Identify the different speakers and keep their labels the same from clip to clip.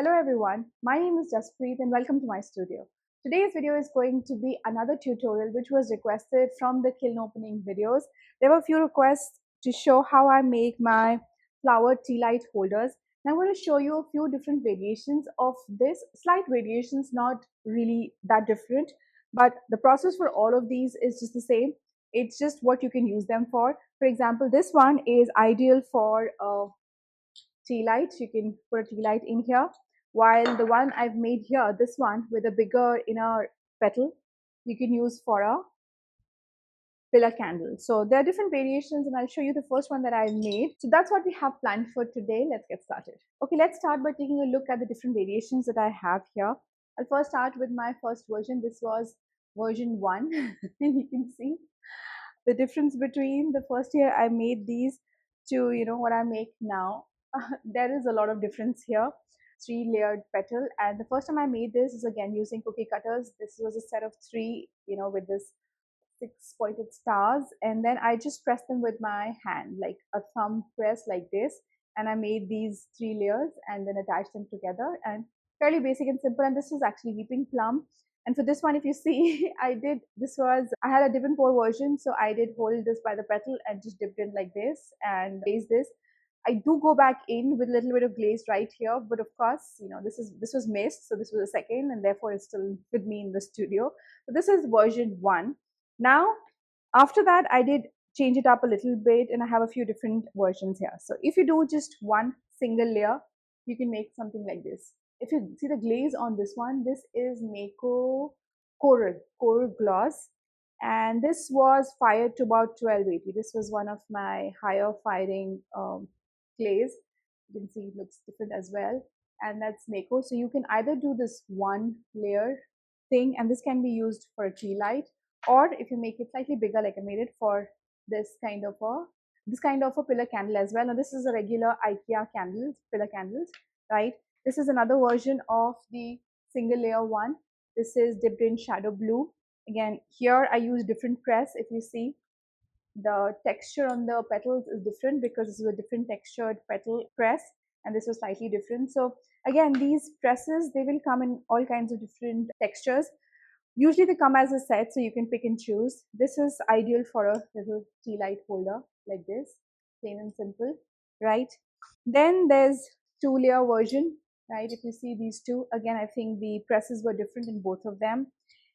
Speaker 1: Hello everyone, my name is Jaspreet and welcome to my studio. Today's video is going to be another tutorial which was requested from the kiln opening videos. There were a few requests to show how I make my flower tea light holders. And I'm going to show you a few different variations of this, slight variations, not really that different, but the process for all of these is just the same. It's just what you can use them for. For example, this one is ideal for tea light. You can put a tea light in here, while the one I've made here, this one with a bigger inner petal, you can use for a pillar candle. So there are different variations and I'll show you the first one that I made. So that's what we have planned for today. Let's get started. Okay, let's start by taking a look at the different variations that I have here. I'll first start with my first version. This was version 1 and you can see the difference between the first year I made these to what I make now. There is a lot of difference here. 3-layered petal, and the first time I made this is again using cookie cutters. This was a set of 3, with this 6 pointed stars, and then I just pressed them with my hand, like a thumb press like this, and I made these 3 layers and then attached them together, and fairly basic and simple. And this is actually weeping plum. And for this one, if you see, I had a dip and pour version, so I did hold this by the petal and just dipped in like this and glaze this. I do go back in with a little bit of glaze right here, but of course, this was missed, so this was a second, and therefore it's still with me in the studio. So this is version 1. Now, after that, I did change it up a little bit, and I have a few different versions here. So if you do just one single layer, you can make something like this. If you see the glaze on this one, this is Mako Coral Gloss, and this was fired to about 1280. This was one of my higher firing glaze. You can see it looks different as well, and that's Mako. So you can either do this one layer thing, and this can be used for a tea light, or if you make it slightly bigger, like I made it, for this kind of a pillar candle as well. Now this is a regular IKEA candles, pillar candles, right? This is another version of the single layer one. This is dipped in shadow blue. Again, here I use different press. If you see, the texture on the petals is different because this is a different textured petal press, and this was slightly different. So again, these presses, they will come in all kinds of different textures. Usually they come as a set, so you can pick and choose. This is ideal for a little tea light holder like this, plain and simple, right? Then there's 2-layer version, right? If you see these two, again, I think the presses were different in both of them,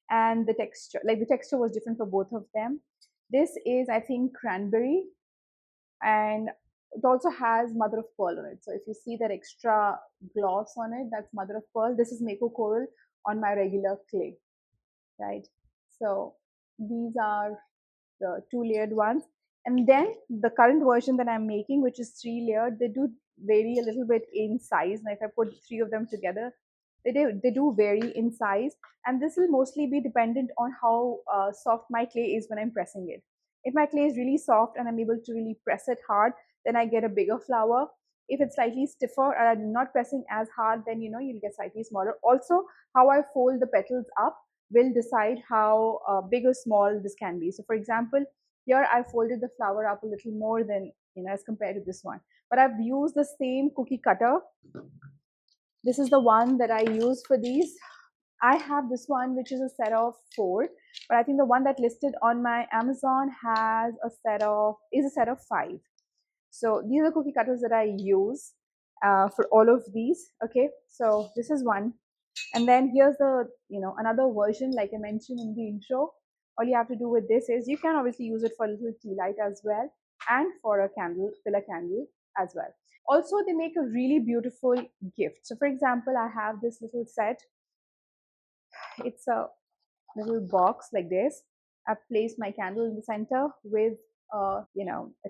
Speaker 1: and the texture was different for both of them. This is, I think, cranberry, and it also has mother of pearl on it. So if you see that extra gloss on it, that's mother of pearl. This is Mako Coral on my regular clay, right? So these are the 2-layered ones. And then the current version that I'm making, which is 3-layered, they do vary a little bit in size. Now if I put 3 of them together, they do vary in size, and this will mostly be dependent on how soft my clay is when I'm pressing it. If my clay is really soft and I'm able to really press it hard, then I get a bigger flower. If it's slightly stiffer and I'm not pressing as hard, then you'll get slightly smaller. Also, how I fold the petals up will decide how big or small this can be. So for example, here I folded the flower up a little more than as compared to this one, but I've used the same cookie cutter. This is the one that I use for these. I have this one, which is a set of 4, but I think the one that listed on my Amazon has a set of 5. So these are cookie cutters that I use for all of these. Okay, so this is one, and then here's the another version, like I mentioned in the intro. All you have to do with this is you can obviously use it for a little tea light as well, and for a pillar candle as well. Also, they make a really beautiful gift. So for example, I have this little set. It's a little box like this. I've placed my candle in the center with a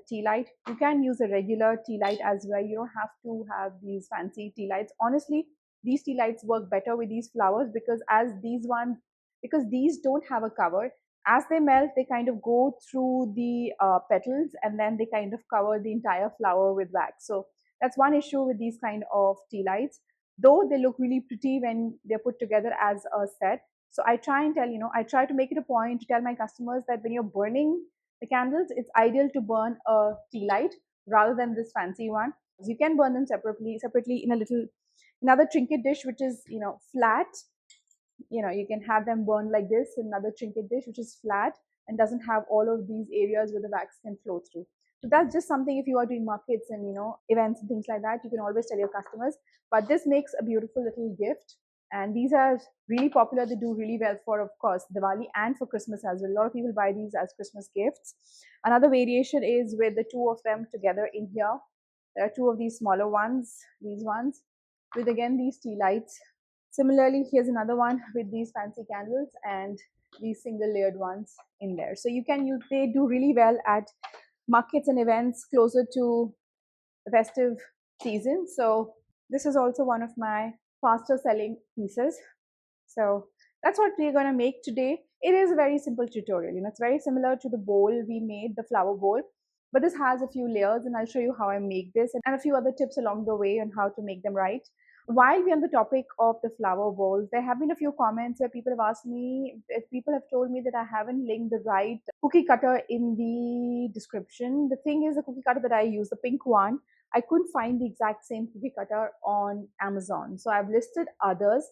Speaker 1: tea light. You can use a regular tea light as well. You don't have to have these fancy tea lights. Honestly, these tea lights work better with these flowers because these don't have a cover. As they melt, they kind of go through the petals, and then they kind of cover the entire flower with wax. So that's one issue with these kind of tea lights, though they look really pretty when they're put together as a set. So I try to make it a point to tell my customers that when you're burning the candles, it's ideal to burn a tea light rather than this fancy one. You can burn them separately in a Another trinket dish which is, flat. You can have them burned like this. Another trinket dish which is flat and doesn't have all of these areas where the wax can flow through. So that's just something, if you are doing markets and events and things like that, you can always tell your customers. But this makes a beautiful little gift, and these are really popular. They do really well for, of course, Diwali and for Christmas as well. A lot of people buy these as Christmas gifts. Another variation is with the two of them together in here. There are two of these smaller ones, these ones, with again these tea lights. Similarly, here's another one with these fancy candles and these single layered ones in there. So you can use, they do really well at markets and events closer to the festive season. So this is also one of my faster selling pieces. So that's what we're going to make today. It is a very simple tutorial. It's very similar to the bowl we made, the flower bowl, but this has a few layers, and I'll show you how I make this and a few other tips along the way on how to make them right. While we're on the topic of the flower bowls, there have been a few comments where people have asked me, if people have told me that I haven't linked the right cookie cutter in the description. The thing is, the cookie cutter that I use, the pink one, I couldn't find the exact same cookie cutter on Amazon. So I've listed others.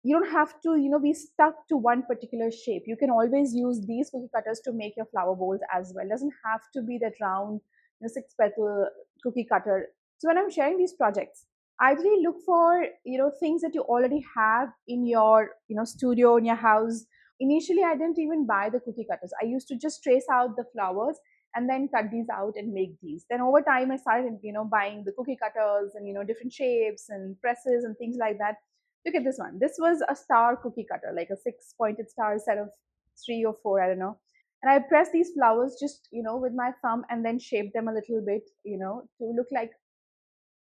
Speaker 1: You don't have to be stuck to one particular shape. You can always use these cookie cutters to make your flower bowls as well. It doesn't have to be that round, six petal cookie cutter. So when I'm sharing these projects, I really look for things that you already have in your studio, in your house. Initially, I didn't even buy the cookie cutters. I used to just trace out the flowers and then cut these out and make these. Then over time, I started buying the cookie cutters and different shapes and presses and things like that. Look at this one. This was a star cookie cutter, like a 6-pointed star set of 3 or 4, I don't know. And I pressed these flowers just, with my thumb and then shaped them a little bit, to look like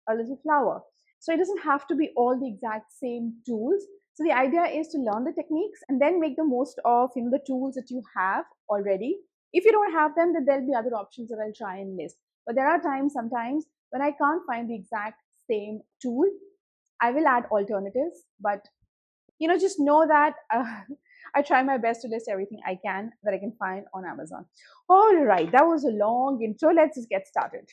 Speaker 1: a little flower. So it doesn't have to be all the exact same tools. So the idea is to learn the techniques and then make the most of, the tools that you have already. If you don't have them, then there'll be other options that I'll try and list. But there are times sometimes when I can't find the exact same tool. I will add alternatives, but just know that I try my best to list everything I can that I can find on Amazon. All right, that was a long intro. Let's just get started.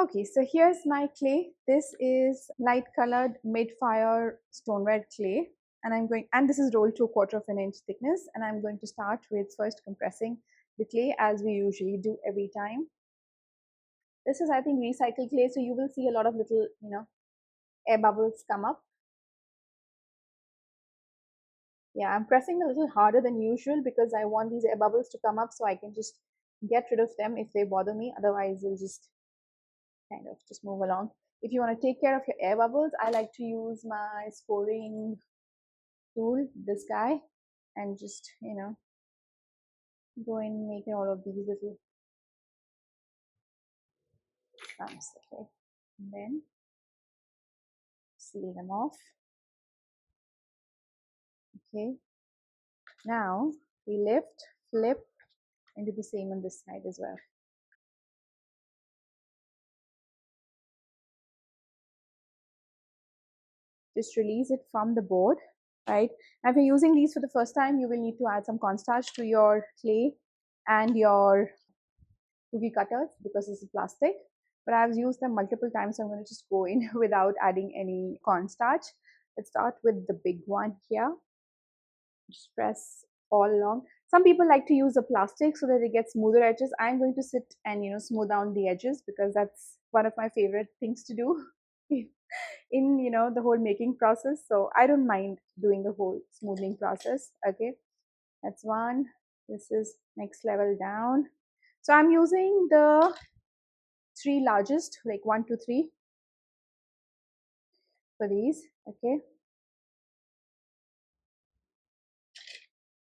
Speaker 1: Okay, so here's my clay. This is light colored mid-fire stone red clay, and this is rolled to 1/4 of an inch thickness. And I'm going to start with first compressing the clay as we usually do every time. This is, I think, recycled clay, so you will see a lot of little, air bubbles come up. Yeah, I'm pressing a little harder than usual because I want these air bubbles to come up so I can just get rid of them if they bother me. Otherwise, you'll just kind of just move along. If you want to take care of your air bubbles, I like to use my scoring tool, this guy, and just, go in making all of these little bumps, okay? And then seal them off. Okay. Now we lift, flip, and do the same on this side as well. Just release it from the board, right? Now, if you're using these for the first time, you will need to add some cornstarch to your clay and your cookie cutters because this is plastic. But I've used them multiple times, so I'm going to just go in without adding any cornstarch. Let's start with the big one here. Just press all along. Some people like to use the plastic so that they get smoother edges. I'm going to sit and smooth down the edges because that's one of my favorite things to do in the whole making process. So I don't mind doing the whole smoothing process. Okay, that's one. This is next level down. So I'm using the 3 largest, like 1 to 3 for these. Okay,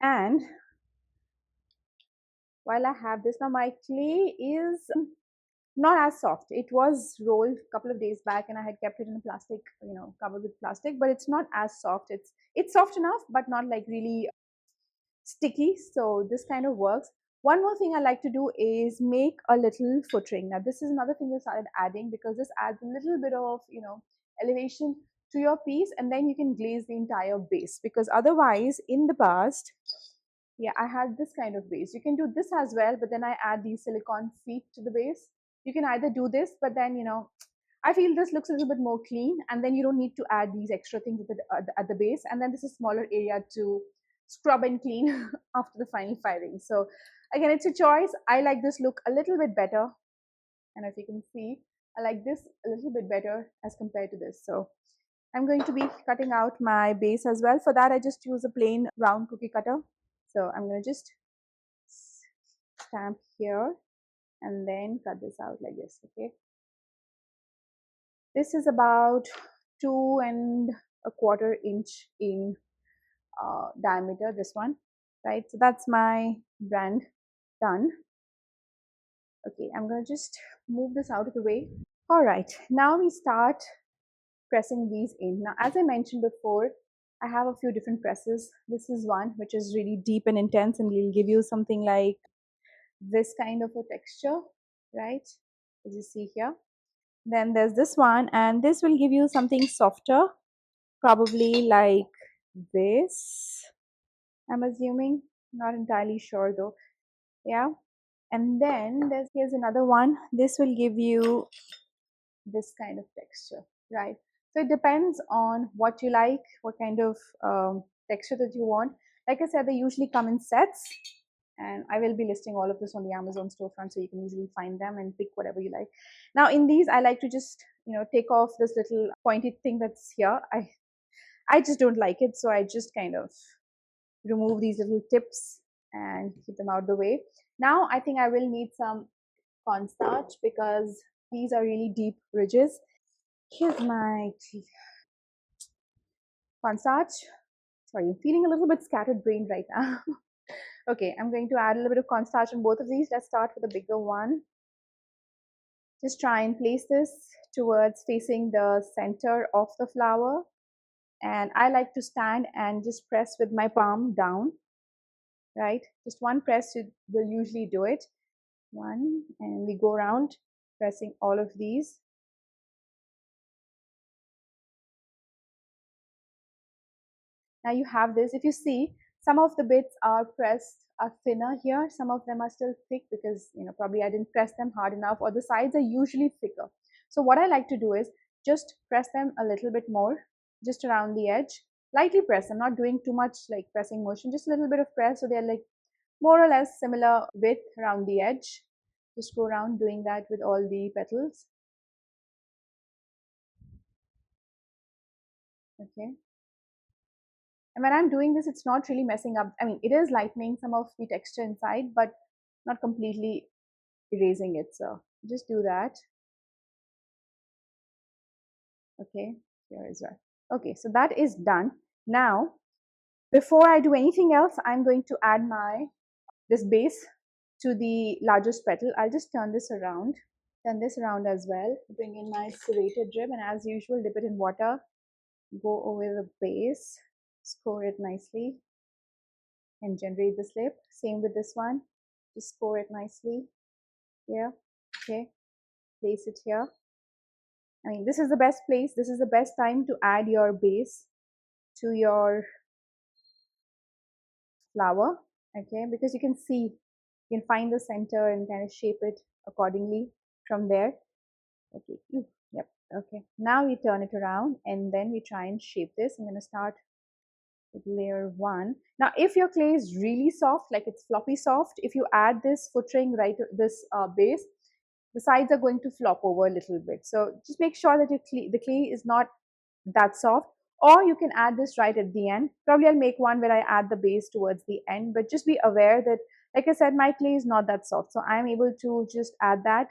Speaker 1: and while I have this, now my clay is not as soft. It was rolled a couple of days back and I had kept it in a plastic, covered with plastic, but it's not as soft. It's soft enough, but not like really sticky. So this kind of works. One more thing I like to do is make a little footring. Now this is another thing I started adding because this adds a little bit of, elevation to your piece, and then you can glaze the entire base, because otherwise in the past, yeah, I had this kind of base. You can do this as well, but then I add these silicone feet to the base. You can either do this, but then, I feel this looks a little bit more clean, and then you don't need to add these extra things at the base, and then this is smaller area to scrub and clean after the final firing. So again, it's a choice. I like this look a little bit better, and as you can see, I like this a little bit better as compared to this. So I'm going to be cutting out my base as well. For that, I just use a plain round cookie cutter. So I'm going to just stamp here and then cut this out like this. Okay, this is about 2.25 inch in diameter, this one, right? So that's my brand done. Okay, I'm going to just move this out of the way. All right, now we start pressing these in. Now, as I mentioned before, I have a few different presses. This is one which is really deep and intense, and will give you something like this kind of a texture, right? As you see here. Then there's this one, and this will give you something softer, probably like this, I'm assuming. Not entirely sure though. Yeah. And then here's another one. This will give you this kind of texture, right? So it depends on what you like, what kind of texture that you want. Like I said, they usually come in sets, and I will be listing all of this on the Amazon storefront, so you can easily find them and pick whatever you like. Now in these, I like to just take off this little pointy thing that's here. I just don't like it, so I just kind of remove these little tips and keep them out of the way. Now I think I will need some cornstarch because these are really deep ridges. Here's my cornstarch. Sorry, I'm feeling a little bit scattered brain right now. Okay, I'm going to add a little bit of cornstarch on both of these. Let's start with the bigger one. Just try and place this towards facing the center of the flower. And I like to stand and just press with my palm down, right? Just one press will usually do it. One, and we go around pressing all of these. Now you have this. If you see, some of the bits are pressed are thinner here. Some of them are still thick because probably I didn't press them hard enough, or the sides are usually thicker. So what I like to do is just press them a little bit more, just around the edge. Lightly press. I'm not doing too much like pressing motion, just a little bit of press, so they're like more or less similar width around the edge. Just go around doing that with all the petals. Okay. And when I'm doing this, it's not really messing up. I mean, it is lightening some of the texture inside, but not completely erasing it. So just do that. Okay, here as well. Okay, so that is done. Now, before I do anything else, I'm going to add this base to the largest petal. I'll just turn this around as well. Bring in my serrated rib, and as usual, dip it in water. Go over the base, score it nicely, and generate the slip. Same with this one. Just score it nicely here. Okay, place it here. I mean, this is the best place. This is the best time to add your base to your flower. Okay, because you can see, you can find the center and kind of shape it accordingly from there. Okay, yep. Okay, now we turn it around and then we try and shape this. I'm going to start with layer one. Now, if your clay is really soft, like it's floppy soft, if you add this foot ring right, this base, the sides are going to flop over a little bit. So just make sure that the clay is not that soft, or you can add this right at the end. Probably I'll make one where I add the base towards the end, but just be aware that, like I said, my clay is not that soft. So I'm able to just add that,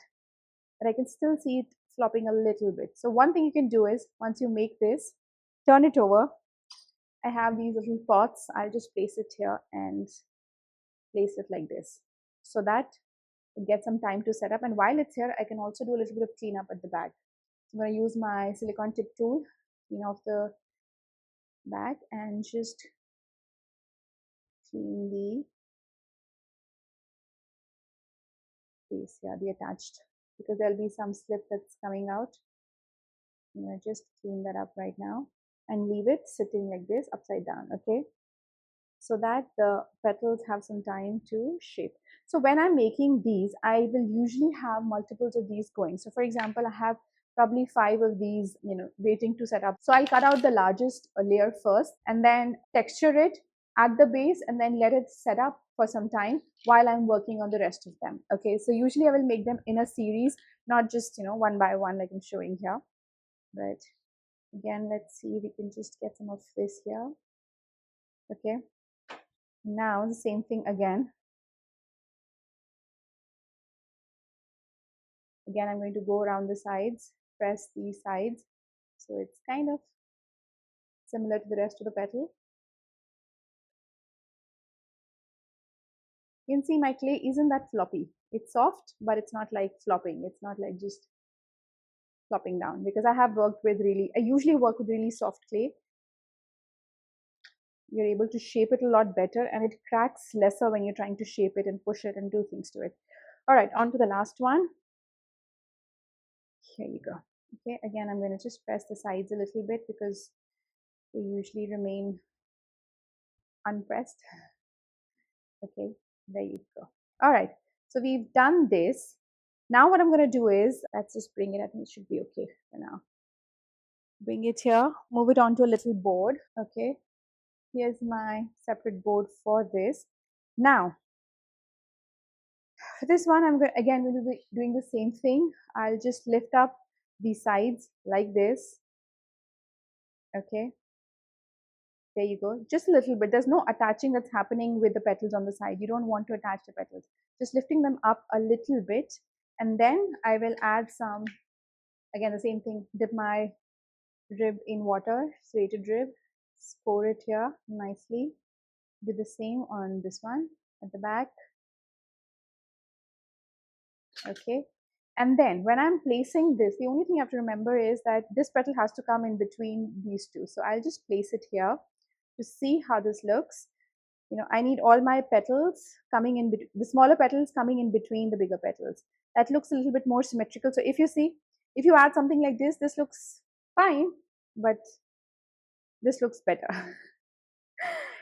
Speaker 1: but I can still see it flopping a little bit. So one thing you can do is, once you make this, turn it over. I have these little pots. I'll just place it here and place it like this, so that it gets some time to set up. And while it's here, I can also do a little bit of cleanup at the back. I'm going to use my silicone tip tool, clean off the back and just clean the base here, the attached, because there'll be some slip that's coming out. I'm going to just clean that up right now and leave it sitting like this upside down. Okay, so that the petals have some time to shape. So when I'm making these, I will usually have multiples of these going. So for example, I have probably 5 of these, waiting to set up. So I'll cut out the largest layer first and then texture it at the base and then let it set up for some time while I'm working on the rest of them. Okay, so usually I will make them in a series, not just, one by one like I'm showing here. But again, let's see if we can just get some of this here. Okay, now the same thing again. Again, I'm going to go around the sides, press these sides. So it's kind of similar to the rest of the petal. You can see my clay isn't that floppy. It's soft, but it's not like flopping. It's not like just flopping down, because I usually work with really soft clay. You're able to shape it a lot better and it cracks lesser when you're trying to shape it and push it and do things to it. All right, on to the last one. Here you go. Okay, again, I'm going to just press the sides a little bit because they usually remain unpressed. Okay, there you go. All right, so we've done this. Now what I'm going to do is, let's just bring it. I think it should be okay for now. Bring it here, move it onto a little board. Okay, here's my separate board for this. Now, for this one, I'm again going to be doing the same thing. I'll just lift up the sides like this. Okay, there you go. Just a little bit. There's no attaching that's happening with the petals on the side. You don't want to attach the petals. Just lifting them up a little bit. And then I will add some, again, the same thing. Dip my rib in water, serrated rib. Pour it here nicely. Do the same on this one at the back. Okay. And then when I'm placing this, the only thing you have to remember is that this petal has to come in between these two. So I'll just place it here to see how this looks. I need all my petals coming in, the smaller petals coming in between the bigger petals. That looks a little bit more symmetrical. So if you add something like this, this looks fine, but this looks better.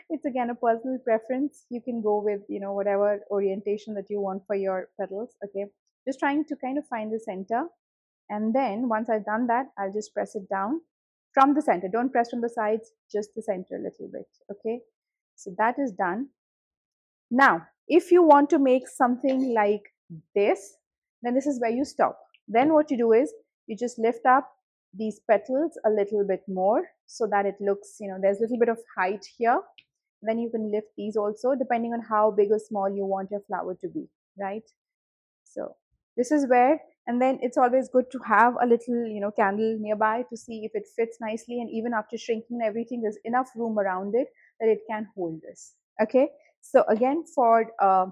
Speaker 1: It's again a personal preference. You can go with, whatever orientation that you want for your petals. Okay, just trying to kind of find the center. And then once I've done that, I'll just press it down from the center. Don't press from the sides, just the center a little bit. Okay, so that is done. Now, if you want to make something like this, then this is where you stop. Then what you do is you just lift up these petals a little bit more so that it looks, there's a little bit of height here. Then you can lift these also, depending on how big or small you want your flower to be, right? So this is where, and then it's always good to have a little, candle nearby to see if it fits nicely. And even after shrinking everything, there's enough room around it that it can hold this. Okay. So again, for a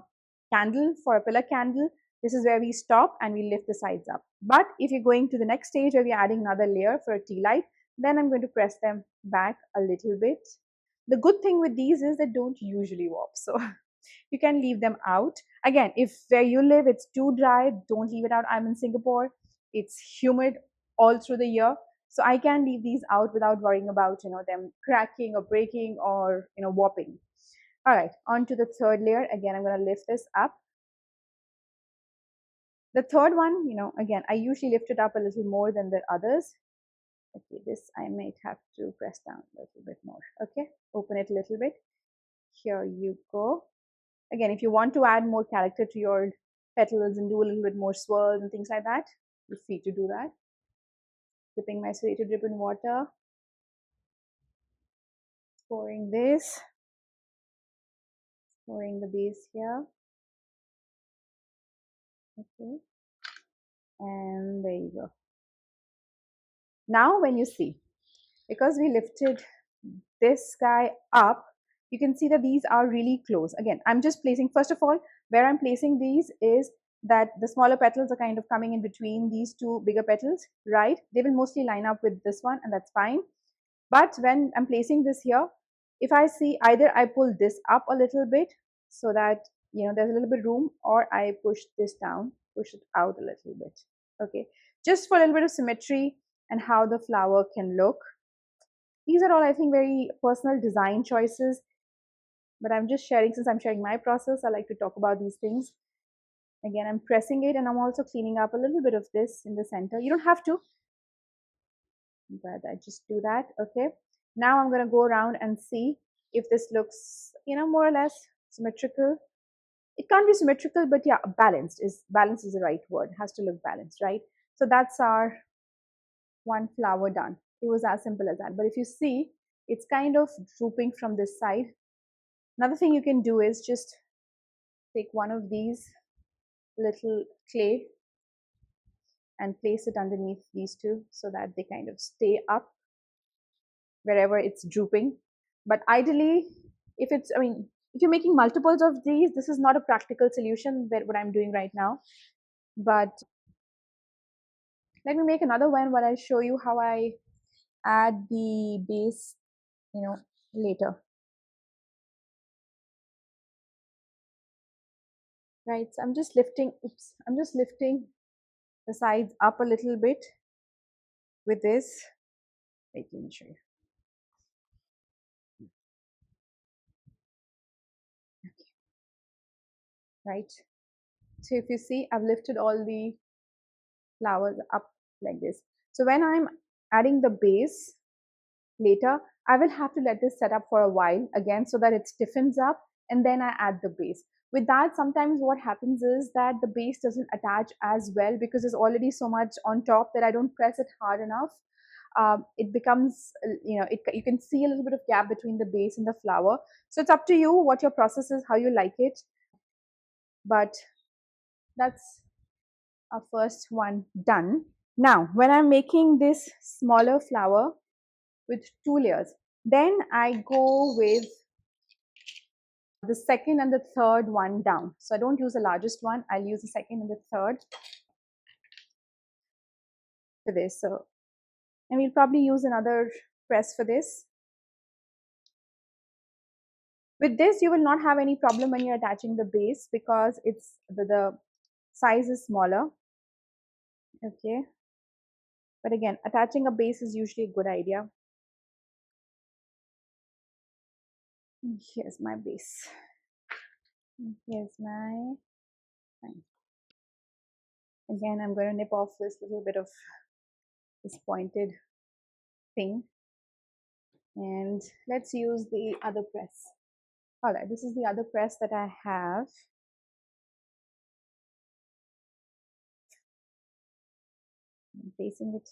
Speaker 1: candle, for a pillar candle, this is where we stop and we lift the sides up. But if you're going to the next stage where we're adding another layer for a tea light, then I'm going to press them back a little bit. The good thing with these is they don't usually warp. So you can leave them out. Again, if where you live, it's too dry, don't leave it out. I'm in Singapore. It's humid all through the year. So I can leave these out without worrying about, them cracking or breaking or, warping. All right, on to the third layer. Again, I'm going to lift this up. The third one, again, I usually lift it up a little more than the others. Okay, this I might have to press down a little bit more. Okay, open it a little bit. Here you go. Again, if you want to add more character to your petals and do a little bit more swirls and things like that, you're free to do that. Dipping my serrated rib in water. Pouring this. Pouring the base here. Okay. And there you go. Now when you see, because we lifted this guy up, you can see that these are really close. Again, I'm just placing, first of all, where I'm placing these is that the smaller petals are kind of coming in between these two bigger petals, right? They will mostly line up with this one and that's fine. But when I'm placing this here, if I see either I pull this up a little bit so that, there's a little bit room, or I push this down, push it out a little bit. Okay, just for a little bit of symmetry and how the flower can look. These are all, I think, very personal design choices, but I'm just sharing, since I'm sharing my process, I like to talk about these things. Again, I'm pressing it and I'm also cleaning up a little bit of this in the center. You don't have to, but I just do that. Okay, now I'm going to go around and see if this looks, more or less symmetrical. It can't be symmetrical, but yeah, balance is the right word. It has to look balanced, right? So that's our one flower done. It was as simple as that. But if you see, it's kind of drooping from this side. Another thing you can do is just take one of these little clay and place it underneath these two so that they kind of stay up wherever it's drooping. But ideally, if you're making multiples of these, this is not a practical solution that what I'm doing right now. But let me make another one where I'll show you how I add the base, later. Right, so I'm just lifting the sides up a little bit with this. Wait, let me show you. Okay. Right, so if you see, I've lifted all the flowers up like this. So when I'm adding the base later, I will have to let this set up for a while again so that it stiffens up, and then I add the base. With that, sometimes what happens is that the base doesn't attach as well because there's already so much on top that I don't press it hard enough. It becomes, you can see a little bit of gap between the base and the flower. So it's up to you what your process is, how you like it. But that's our first one done. Now, when I'm making this smaller flower with 2 layers, then I go with the second and the third one down. So I don't use the largest one, I'll use the second and the third for this. So, and we'll probably use another press for this. With this, you will not have any problem when you're attaching the base because it's the size is smaller. Okay. But again, attaching a base is usually a good idea. Here's my base. Here's my fine. Again, I'm going to nip off this little bit of this pointed thing. And let's use the other press. All right, this is the other press that I have. I'm placing it.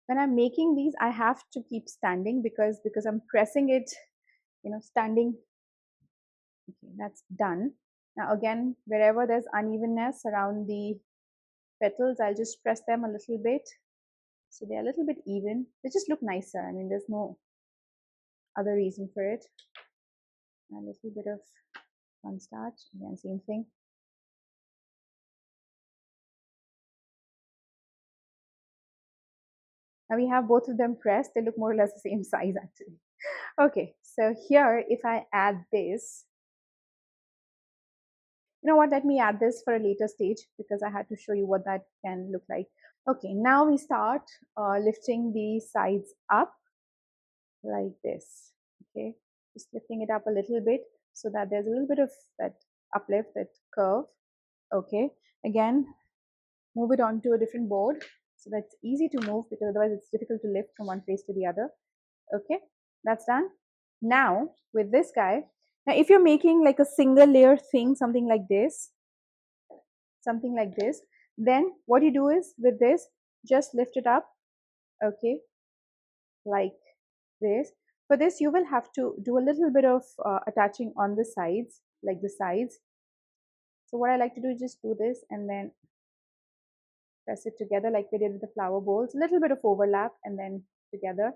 Speaker 1: When I'm making these, I have to keep standing because I'm pressing it, standing. Okay, that's done. Now again, wherever there's unevenness around the petals, I'll just press them a little bit so they're a little bit even. They just look nicer. I mean, there's no other reason for it. A little bit of cornstarch, again, same thing. Now we have both of them pressed. They look more or less the same size actually. Okay, so here if I add this, you know what, let me add this for a later stage because I had to show you what that can look like. Okay, now we start lifting the sides up like this. Okay, just lifting it up a little bit so that there's a little bit of that uplift, that curve. Okay, again, move it onto a different board so that's easy to move because otherwise it's difficult to lift from one place to the other. Okay, that's done. Now with this guy, now if you're making like a single layer thing, something like this, then what you do is with this, just lift it up. Okay, like this. For this, you will have to do a little bit of attaching on the sides, like the sides. So what I like to do is just do this and then press it together like we did with the flower bowls. A little bit of overlap and then together.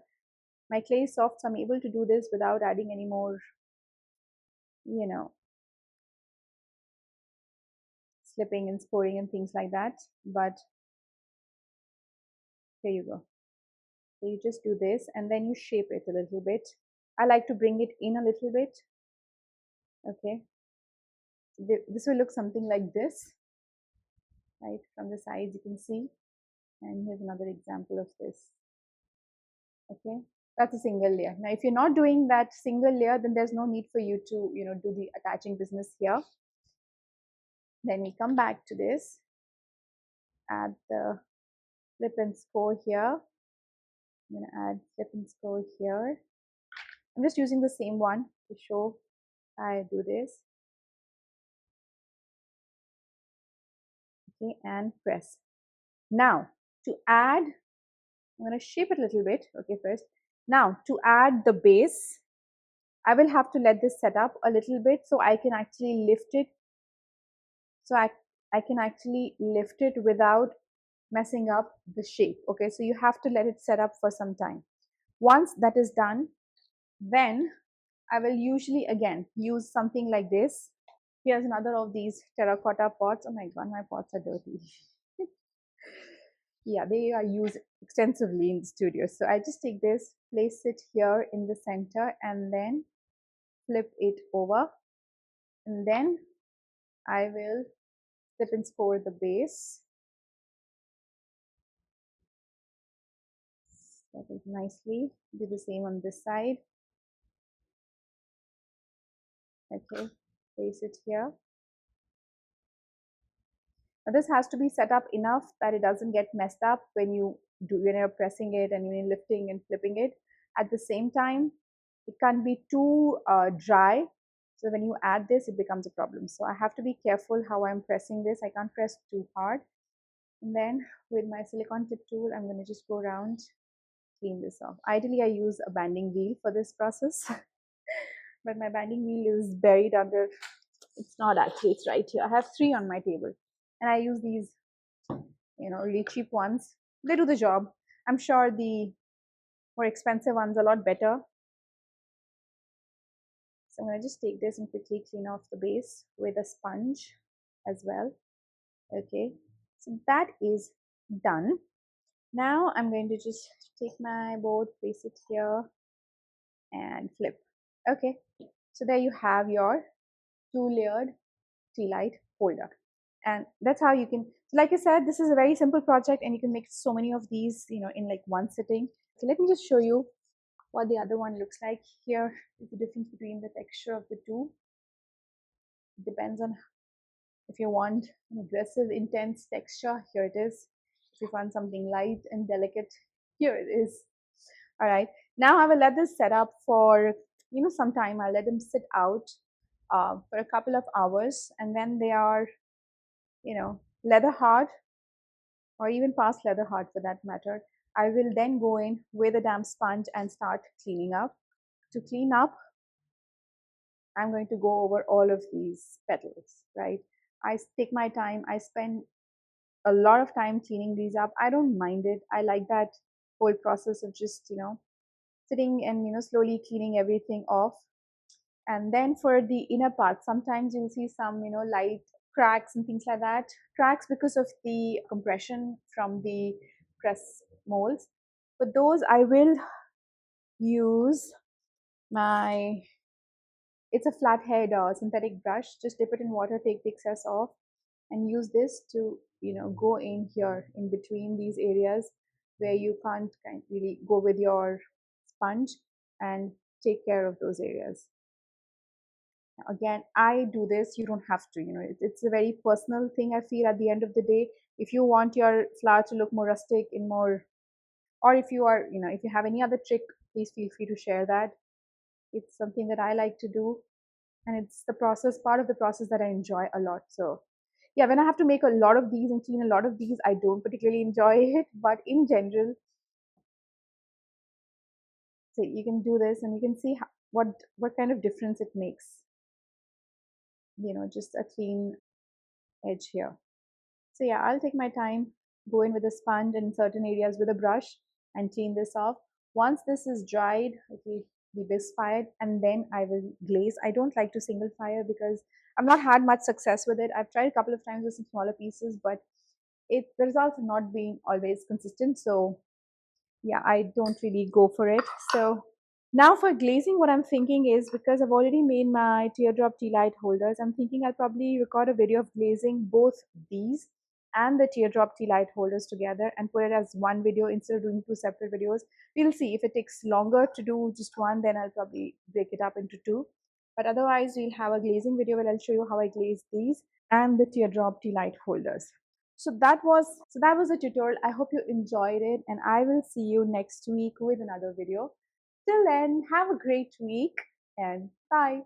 Speaker 1: My clay is soft, so I'm able to do this without adding any more, slipping and sporing and things like that. But here you go. So you just do this and then you shape it a little bit. I like to bring it in a little bit. Okay. This will look something like this, right? From the sides you can see. And here's another example of this. Okay. That's a single layer. Now, if you're not doing that single layer, then there's no need for you to, do the attaching business here. Then we come back to this, add the flip and score here. I'm going to add flip and score here. I'm just using the same one to show how I do this. Okay, and press. Now, to add, I'm going to shape it a little bit. Okay, first. Now, to add the base, I will have to let this set up a little bit so I can actually lift it. So I can actually lift it without messing up the shape. Okay, so you have to let it set up for some time. Once that is done, then I will usually again use something like this. Here's another of these terracotta pots. Oh my god, my pots are dirty. Yeah, they are used extensively in the studio. So I just take this, place it here in the center, and then flip it over. And then I will flip and score the base. That is nicely. Do the same on this side. Okay, place it here. Now this has to be set up enough that it doesn't get messed up when you're pressing it and when you're lifting and flipping it. At the same time, it can't be too dry. So when you add this, it becomes a problem. So I have to be careful how I'm pressing this. I can't press too hard. And then with my silicone tip tool, I'm going to just go around, clean this off. Ideally, I use a banding wheel for this process. But my banding wheel is buried under, it's not actually, it's right here. I have 3 on my table. And I use these, really cheap ones. They do the job. I'm sure the more expensive ones are a lot better. So I'm going to just take this and quickly clean off the base with a sponge as well. Okay, so that is done. Now I'm going to just take my board, place it here, and flip. Okay, so there you have your 2-layered Tealight holder. And that's how you can, like I said, this is a very simple project and you can make so many of these, in like one sitting. So let me just show you what the other one looks like. Here is the difference between the texture of the two. It depends on if you want an aggressive, intense texture, here it is. If you want something light and delicate, here it is. All right. Now I will let this set up for, some time. I'll let them sit out for a couple of hours. And when they are, leather hard, or even past leather hard for that matter, I will then go in with a damp sponge and start cleaning up. To clean up, I'm going to go over all of these petals, right? I take my time. I spend a lot of time cleaning these up. I don't mind it. I like that whole process of just, sitting and, slowly cleaning everything off. And then for the inner part, sometimes you'll see some, light cracks and things like that. Cracks because of the compression from the press molds. For those, I will use it's a flathead synthetic brush. Just dip it in water, take the excess off, and use this to, go in here in between these areas where you can't really go with your sponge, and take care of those areas. Again, I do this, you don't have to, it's a very personal thing. I feel at the end of the day, if you want your flower to look more rustic and more, or if you are, if you have any other trick, please feel free to share that. It's something that I like to do, and it's the process, part of the process that I enjoy a lot. So yeah, when I have to make a lot of these and clean a lot of these, I don't particularly enjoy it, but in general, so you can do this and you can see what kind of difference it makes, just a clean edge here. So yeah, I'll take my time, go in with a sponge in certain areas with a brush and clean this off. Once this is dried, it will be bisque fired, and then I will glaze. I don't like to single fire because I've not had much success with it. I've tried a couple of times with some smaller pieces, but the results have not been always consistent. So yeah, I don't really go for it. So now for glazing, what I'm thinking is, because I've already made my teardrop tea light holders, I'm thinking I'll probably record a video of glazing both these and the teardrop tea light holders together and put it as one video instead of doing 2 separate videos. We'll see. If it takes longer to do just one, then I'll probably break it up into 2. But otherwise, we'll have a glazing video where I'll show you how I glaze these. and the teardrop tea light holders. So that was a tutorial. I hope you enjoyed it, and I will see you next week with another video. Till then, have a great week and bye.